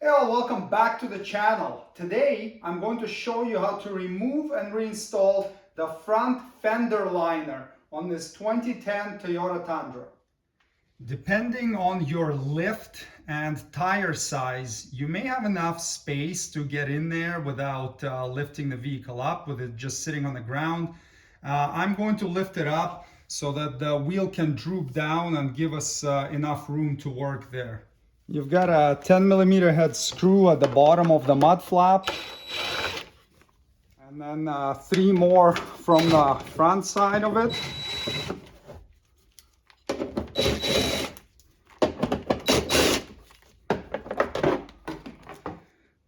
Hello, welcome back to the channel. Today I'm going to show you how to remove and reinstall the front fender liner on this 2010 Toyota Tundra. Depending on your lift and tire size, you may have enough space to get in there without lifting the vehicle up with it just sitting on the ground. I'm going to lift it up so that the wheel can droop down and give us enough room to work there. You've got a 10mm head screw at the bottom of the mud flap, and then 3 more from the front side of it.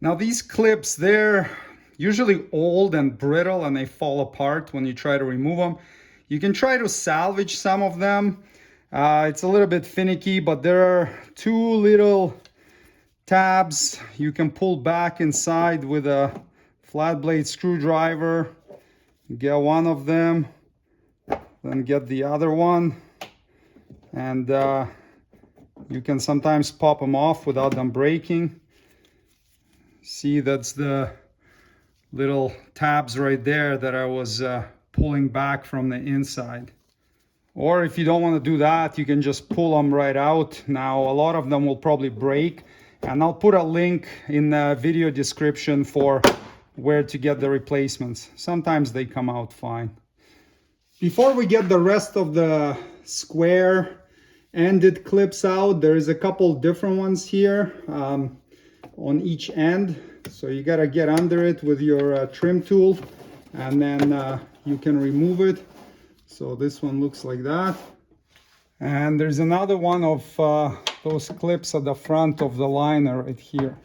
Now these clips, they're usually old and brittle and they fall apart when you try to remove them. You can try to salvage some of them. It's a little bit finicky, but there are 2 little tabs you can pull back inside with a flat blade screwdriver. Get one of them, then get the other one, and you can sometimes pop them off without them breaking. See, that's the little tabs right there that I was pulling back from the inside. Or if you don't want to do that, you can just pull them right out. Now a lot of them will probably break, and I'll put a link in the video description for where to get the replacements. Sometimes they come out fine. Before we get the rest of the square ended clips out, there is a couple different ones here on each end. So you got to get under it with your trim tool, and then you can remove it. So this one looks like that. And there's another one of those clips at the front of the liner right here.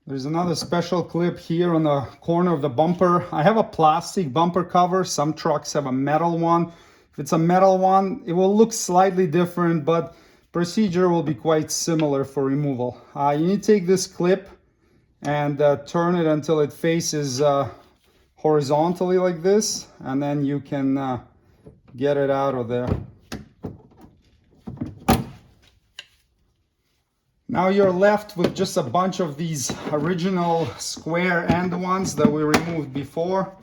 There's another special clip here on the corner of the bumper. I have a plastic bumper cover. Some trucks have a metal one. If it's a metal one, it will look slightly different, but procedure will be quite similar for removal. You need to take this clip and turn it until it faces horizontally like this, and then you can get it out of there. Now you're left with just a bunch of these original square end ones that we removed before.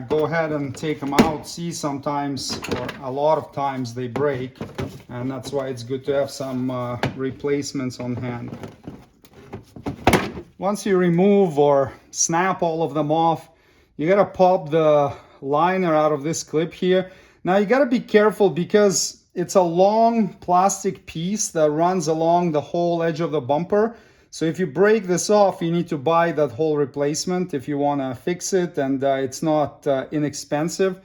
Go ahead and take them out. See, sometimes, or a lot of times, they break, and that's why it's good to have some replacements on hand. Once you remove or snap all of them off, you gotta pop the liner out of this clip here. Now you gotta be careful because it's a long plastic piece that runs along the whole edge of the bumper. So if you break this off, you need to buy that whole replacement if you want to fix it, and it's not inexpensive.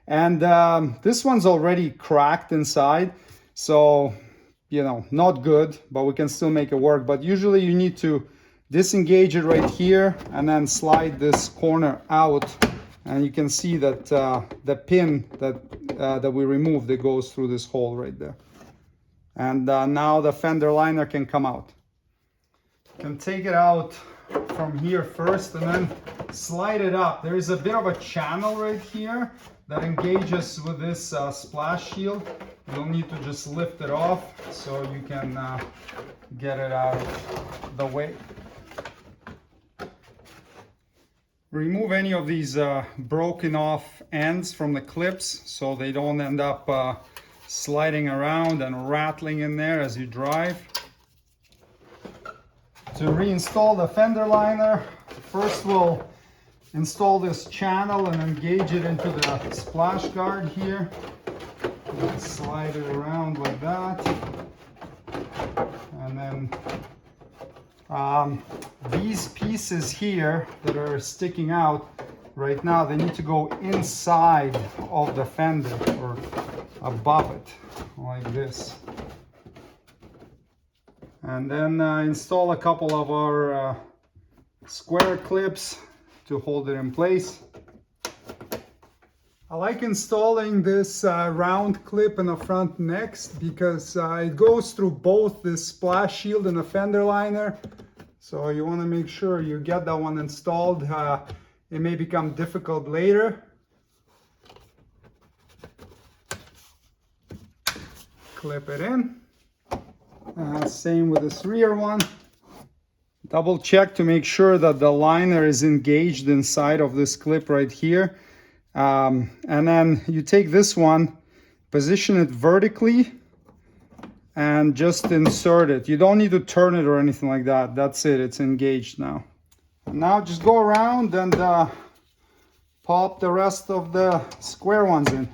And this one's already cracked inside, so not good, but we can still make it work. But usually you need to disengage it right here and then slide this corner out, and you can see that the pin that we removed, it goes through this hole right there. And now the fender liner can come out. You can take it out from here first and then slide it up. There is a bit of a channel right here that engages with this splash shield. You'll need to just lift it off so you can get it out of the way. Remove any of these broken off ends from the clips so they don't end up sliding around and rattling in there as you drive. To reinstall the fender liner, first we'll install this channel and engage it into the splash guard here. Slide it around like that. And then these pieces here that are sticking out right now, they need to go inside of the fender or above it, like this. And then install a couple of our square clips to hold it in place. I like installing this round clip in the front next because it goes through both the splash shield and the fender liner. So you want to make sure you get that one installed. It may become difficult later. clip it in. Same with this rear one. Double check to make sure that the liner is engaged inside of this clip right here. And then you take this one, position it vertically, and just insert it. You don't need to turn it or anything like that. That's it, it's engaged now. And now just go around and pop the rest of the square ones in.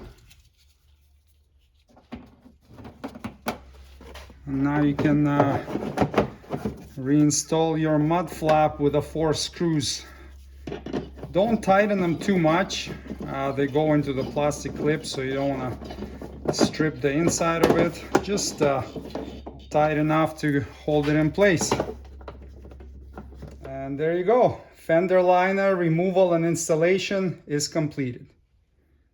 And now you can reinstall your mud flap with the 4 screws. Don't tighten them too much. They go into the plastic clip, so you don't want to strip the inside of it. Just tight enough to hold it in place. And there you go. Fender liner removal and installation is completed.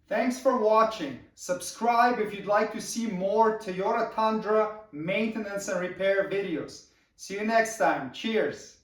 Thanks for watching. Subscribe if you'd like to see more Toyota Tundra maintenance and repair videos. See you next time. Cheers.